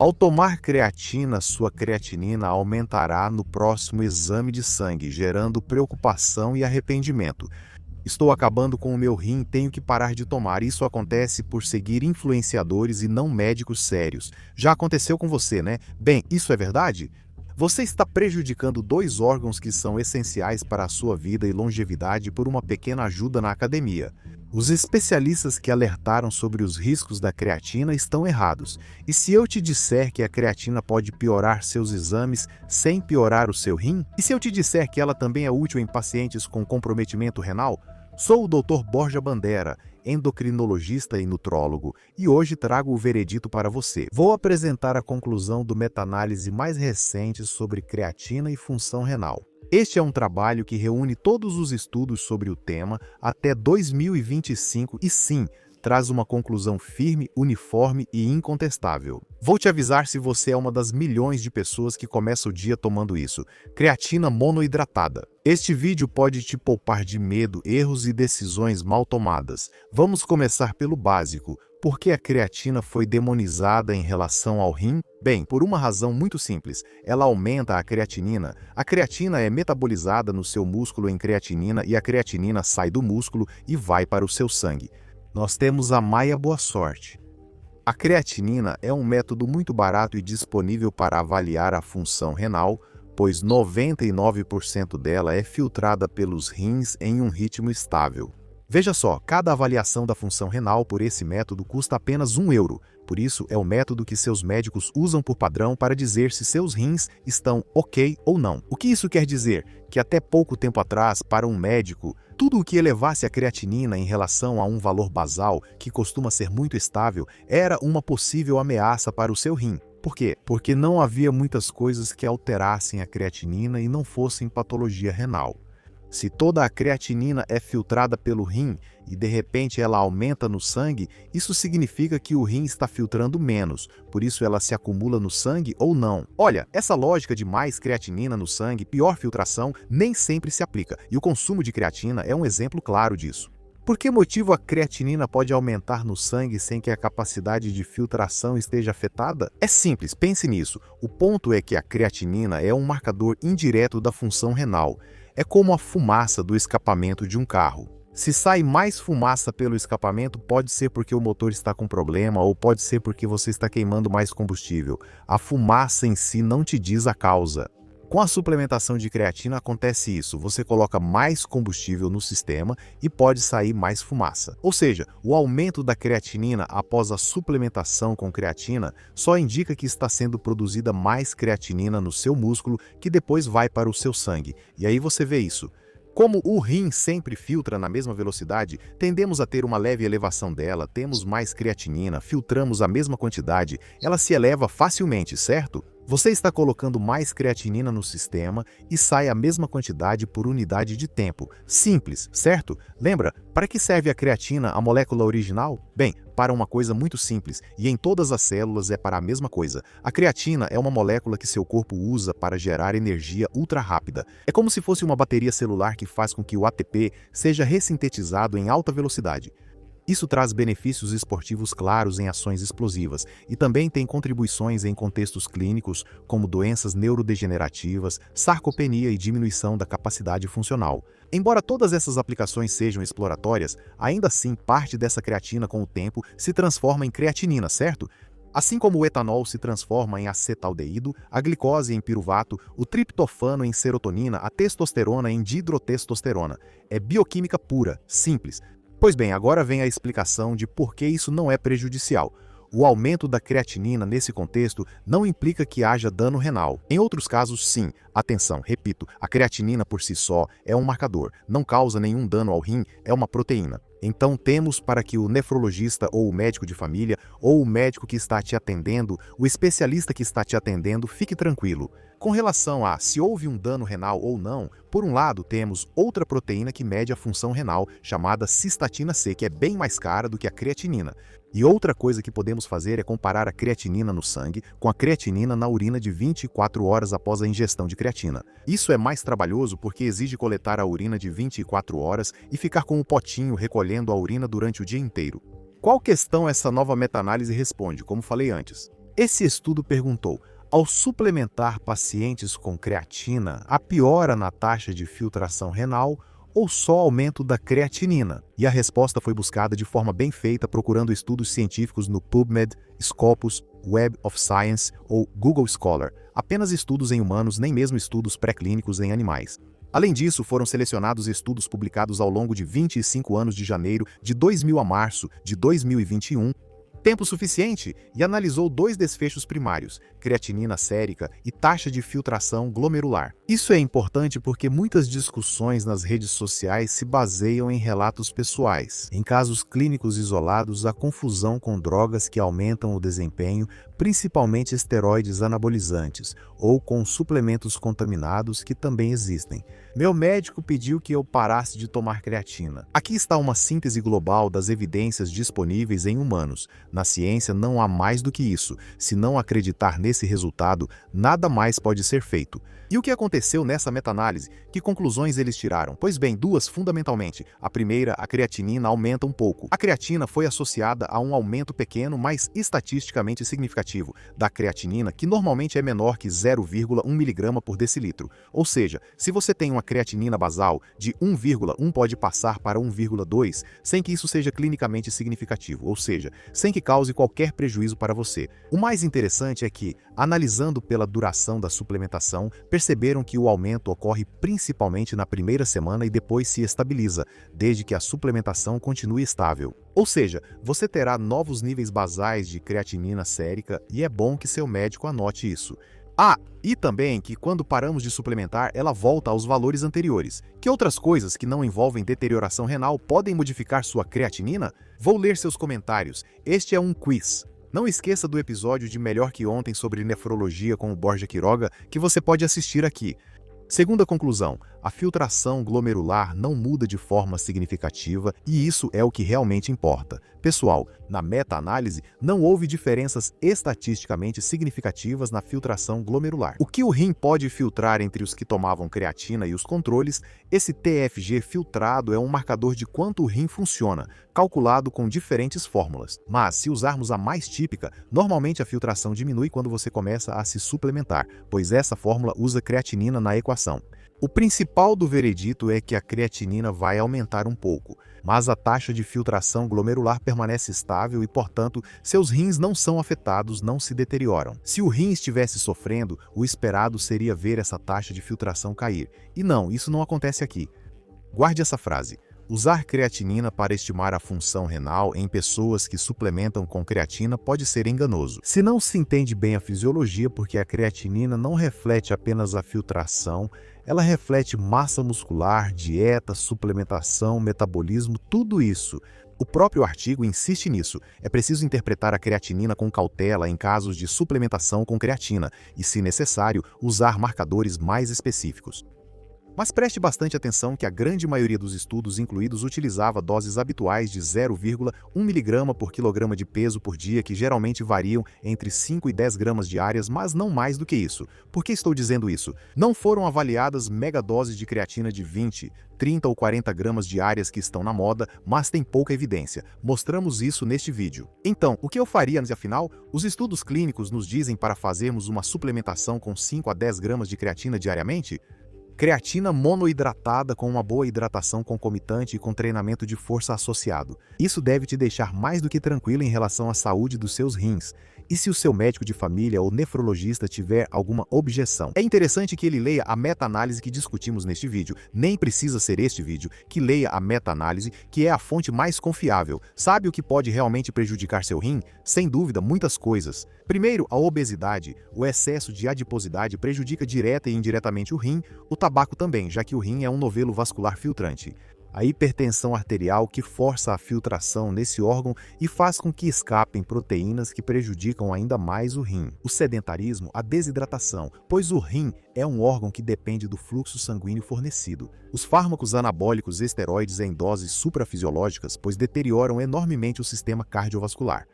Ao tomar creatina, sua creatinina aumentará no próximo exame de sangue, gerando preocupação e arrependimento. Estou acabando com o meu rim, tenho que parar de tomar. Isso acontece por seguir influenciadores e não médicos sérios. Já aconteceu com você, né? Bem, isso é verdade? Você está prejudicando dois órgãos que são essenciais para a sua vida e longevidade por uma pequena ajuda na academia. Os especialistas que alertaram sobre os riscos da creatina estão errados. E se eu te disser que a creatina pode piorar seus exames sem piorar o seu rim? E se eu te disser que ela também é útil em pacientes com comprometimento renal? Sou o Dr. Borja Bandera, endocrinologista e nutrólogo, e hoje trago o veredito para você. Vou apresentar a conclusão do meta-análise mais recente sobre creatina e função renal. Este é um trabalho que reúne todos os estudos sobre o tema até 2025 e sim, traz uma conclusão firme, uniforme e incontestável. Vou te avisar se você é uma das milhões de pessoas que começa o dia tomando isso. Creatina monoidratada. Este vídeo pode te poupar de medo, erros e decisões mal tomadas. Vamos começar pelo básico. Por que a creatina foi demonizada em relação ao rim? Bem, por uma razão muito simples. Ela aumenta a creatinina. A creatina é metabolizada no seu músculo em creatinina e a creatinina sai do músculo e vai para o seu sangue. Nós temos a Maia Boa Sorte. A creatinina é um método muito barato e disponível para avaliar a função renal, pois 99% dela é filtrada pelos rins em um ritmo estável. Veja só, cada avaliação da função renal por esse método custa apenas €1. Por isso, é o método que seus médicos usam por padrão para dizer se seus rins estão ok ou não. O que isso quer dizer? Que até pouco tempo atrás, para um médico, tudo o que elevasse a creatinina em relação a um valor basal, que costuma ser muito estável, era uma possível ameaça para o seu rim. Por quê? Porque não havia muitas coisas que alterassem a creatinina e não fossem patologia renal. Se toda a creatinina é filtrada pelo rim e de repente ela aumenta no sangue, isso significa que o rim está filtrando menos, por isso ela se acumula no sangue ou não. Olha, essa lógica de mais creatinina no sangue, pior filtração, nem sempre se aplica, e o consumo de creatina é um exemplo claro disso. Por que motivo a creatinina pode aumentar no sangue sem que a capacidade de filtração esteja afetada? É simples, pense nisso. O ponto é que a creatinina é um marcador indireto da função renal. É como a fumaça do escapamento de um carro. Se sai mais fumaça pelo escapamento, pode ser porque o motor está com problema ou pode ser porque você está queimando mais combustível. A fumaça em si não te diz a causa. Com a suplementação de creatina acontece isso, você coloca mais combustível no sistema e pode sair mais fumaça. Ou seja, o aumento da creatinina após a suplementação com creatina só indica que está sendo produzida mais creatinina no seu músculo que depois vai para o seu sangue. E aí você vê isso. Como o rim sempre filtra na mesma velocidade, tendemos a ter uma leve elevação dela, temos mais creatinina, filtramos a mesma quantidade, ela se eleva facilmente, certo? Você está colocando mais creatinina no sistema e sai a mesma quantidade por unidade de tempo. Simples, certo? Lembra, para que serve a creatina, a molécula original? Bem, para uma coisa muito simples, e em todas as células é para a mesma coisa. A creatina é uma molécula que seu corpo usa para gerar energia ultra rápida. É como se fosse uma bateria celular que faz com que o ATP seja ressintetizado em alta velocidade. Isso traz benefícios esportivos claros em ações explosivas e também tem contribuições em contextos clínicos como doenças neurodegenerativas, sarcopenia e diminuição da capacidade funcional. Embora todas essas aplicações sejam exploratórias, ainda assim parte dessa creatina com o tempo se transforma em creatinina, certo? Assim como o etanol se transforma em acetaldeído, a glicose em piruvato, o triptofano em serotonina, a testosterona em dihidrotestosterona. É bioquímica pura, simples. Pois bem, agora vem a explicação de por que isso não é prejudicial. O aumento da creatinina nesse contexto não implica que haja dano renal. Em outros casos, sim. Atenção, repito, a creatinina por si só é um marcador, não causa nenhum dano ao rim, é uma proteína. Então temos para que o nefrologista ou o médico de família, ou o médico que está te atendendo, o especialista que está te atendendo, fique tranquilo. Com relação a se houve um dano renal ou não, por um lado temos outra proteína que mede a função renal, chamada cistatina C, que é bem mais cara do que a creatinina. E outra coisa que podemos fazer é comparar a creatinina no sangue com a creatinina na urina de 24 horas após a ingestão de creatina. Isso é mais trabalhoso porque exige coletar a urina de 24 horas e ficar com o potinho recolhendo a urina durante o dia inteiro. Qual questão essa nova meta-análise responde, como falei antes? Esse estudo perguntou: ao suplementar pacientes com creatina, há piora na taxa de filtração renal ou só aumento da creatinina? E a resposta foi buscada de forma bem feita, procurando estudos científicos no PubMed, Scopus, Web of Science ou Google Scholar. Apenas estudos em humanos, nem mesmo estudos pré-clínicos em animais. Além disso, foram selecionados estudos publicados ao longo de 25 anos de janeiro de 2000 a março de 2021, tempo suficiente, e analisou 2 desfechos primários, creatinina sérica e taxa de filtração glomerular. Isso é importante porque muitas discussões nas redes sociais se baseiam em relatos pessoais. Em casos clínicos isolados, há confusão com drogas que aumentam o desempenho, principalmente esteroides anabolizantes, ou com suplementos contaminados que também existem. Meu médico pediu que eu parasse de tomar creatina. Aqui está uma síntese global das evidências disponíveis em humanos. Na ciência não há mais do que isso. Se não acreditar nesse resultado, nada mais pode ser feito. E o que aconteceu nessa meta-análise? Que conclusões eles tiraram? Pois bem, 2 fundamentalmente. A primeira, a creatinina aumenta um pouco. A creatina foi associada a um aumento pequeno, mas estatisticamente significativo, da creatinina, que normalmente é menor que 0,1 mg por decilitro. Ou seja, se você tem uma creatinina basal de 1,1 pode passar para 1,2, sem que isso seja clinicamente significativo, ou seja, sem que cause qualquer prejuízo para você. O mais interessante é que, analisando pela duração da suplementação, perceberam que o aumento ocorre principalmente na primeira semana e depois se estabiliza, desde que a suplementação continue estável. Ou seja, você terá novos níveis basais de creatinina sérica e é bom que seu médico anote isso. E também que quando paramos de suplementar, ela volta aos valores anteriores. Que outras coisas que não envolvem deterioração renal podem modificar sua creatinina? Vou ler seus comentários. Este é um quiz. Não esqueça do episódio de Melhor que Ontem sobre nefrologia com o Borja Quiroga, que você pode assistir aqui. Segunda conclusão, a filtração glomerular não muda de forma significativa e isso é o que realmente importa. Pessoal, na meta-análise não houve diferenças estatisticamente significativas na filtração glomerular. O que o rim pode filtrar entre os que tomavam creatina e os controles, esse TFG filtrado é um marcador de quanto o rim funciona, calculado com diferentes fórmulas. Mas, se usarmos a mais típica, normalmente a filtração diminui quando você começa a se suplementar, pois essa fórmula usa creatinina na equação. O principal do veredito é que a creatinina vai aumentar um pouco, mas a taxa de filtração glomerular permanece estável e, portanto, seus rins não são afetados, não se deterioram. Se o rim estivesse sofrendo, o esperado seria ver essa taxa de filtração cair. E não, isso não acontece aqui. Guarde essa frase. Usar creatinina para estimar a função renal em pessoas que suplementam com creatina pode ser enganoso. Se não se entende bem a fisiologia, porque a creatinina não reflete apenas a filtração, ela reflete massa muscular, dieta, suplementação, metabolismo, tudo isso. O próprio artigo insiste nisso. É preciso interpretar a creatinina com cautela em casos de suplementação com creatina e, se necessário, usar marcadores mais específicos. Mas preste bastante atenção que a grande maioria dos estudos incluídos utilizava doses habituais de 0,1 mg por quilograma de peso por dia, que geralmente variam entre 5 e 10 gramas diárias, mas não mais do que isso. Por que estou dizendo isso? Não foram avaliadas megadoses de creatina de 20, 30 ou 40 gramas diárias que estão na moda, mas tem pouca evidência. Mostramos isso neste vídeo. Então, o que eu faria, afinal? Os estudos clínicos nos dizem para fazermos uma suplementação com 5 a 10 gramas de creatina diariamente? Creatina monoidratada com uma boa hidratação concomitante e com treinamento de força associado. Isso deve te deixar mais do que tranquilo em relação à saúde dos seus rins. E se o seu médico de família ou nefrologista tiver alguma objeção? É interessante que ele leia a meta-análise que discutimos neste vídeo. Nem precisa ser este vídeo, que leia a meta-análise, que é a fonte mais confiável. Sabe o que pode realmente prejudicar seu rim? Sem dúvida, muitas coisas. Primeiro, a obesidade. O excesso de adiposidade prejudica direta e indiretamente o rim, o tabaco também, já que o rim é um novelo vascular filtrante. A hipertensão arterial, que força a filtração nesse órgão e faz com que escapem proteínas que prejudicam ainda mais o rim. O sedentarismo, a desidratação, pois o rim é um órgão que depende do fluxo sanguíneo fornecido. Os fármacos anabólicos esteroides em doses suprafisiológicas, pois deterioram enormemente o sistema cardiovascular.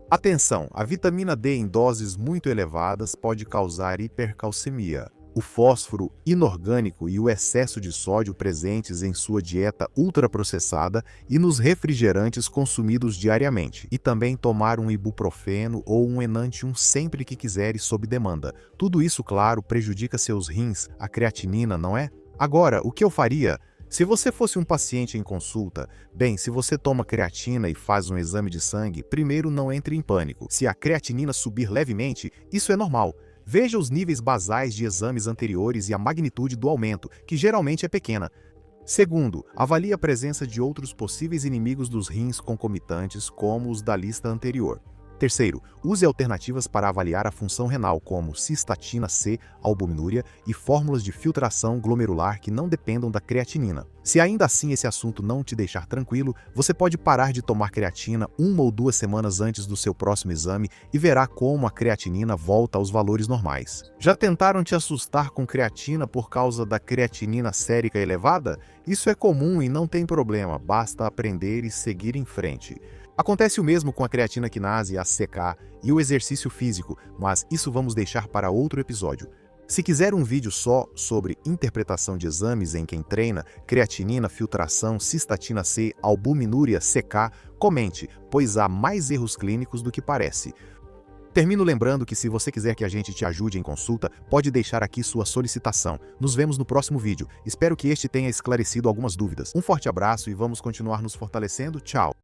Atenção, a vitamina D em doses muito elevadas pode causar hipercalcemia. o fósforo inorgânico e o excesso de sódio presentes em sua dieta ultraprocessada e nos refrigerantes consumidos diariamente. E também tomar um ibuprofeno ou um Enantium sempre que quiser e sob demanda. Tudo isso, claro, prejudica seus rins, a creatinina, não é? Agora, o que eu faria? Se você fosse um paciente em consulta, bem, se você toma creatina e faz um exame de sangue, primeiro não entre em pânico. Se a creatinina subir levemente, isso é normal. Veja os níveis basais de exames anteriores e a magnitude do aumento, que geralmente é pequena. Segundo, avalie a presença de outros possíveis inimigos dos rins concomitantes, como os da lista anterior. Terceiro, use alternativas para avaliar a função renal, como cistatina C, albuminúria e fórmulas de filtração glomerular que não dependam da creatinina. Se ainda assim esse assunto não te deixar tranquilo, você pode parar de tomar creatina 1 ou 2 semanas antes do seu próximo exame e verá como a creatinina volta aos valores normais. Já tentaram te assustar com creatina por causa da creatinina sérica elevada? Isso é comum e não tem problema, basta aprender e seguir em frente. Acontece o mesmo com a creatina quinase, a CK, e o exercício físico, mas isso vamos deixar para outro episódio. Se quiser um vídeo só sobre interpretação de exames em quem treina, creatinina, filtração, cistatina C, albuminúria, CK, comente, pois há mais erros clínicos do que parece. Termino lembrando que se você quiser que a gente te ajude em consulta, pode deixar aqui sua solicitação. Nos vemos no próximo vídeo. Espero que este tenha esclarecido algumas dúvidas. Um forte abraço e vamos continuar nos fortalecendo. Tchau!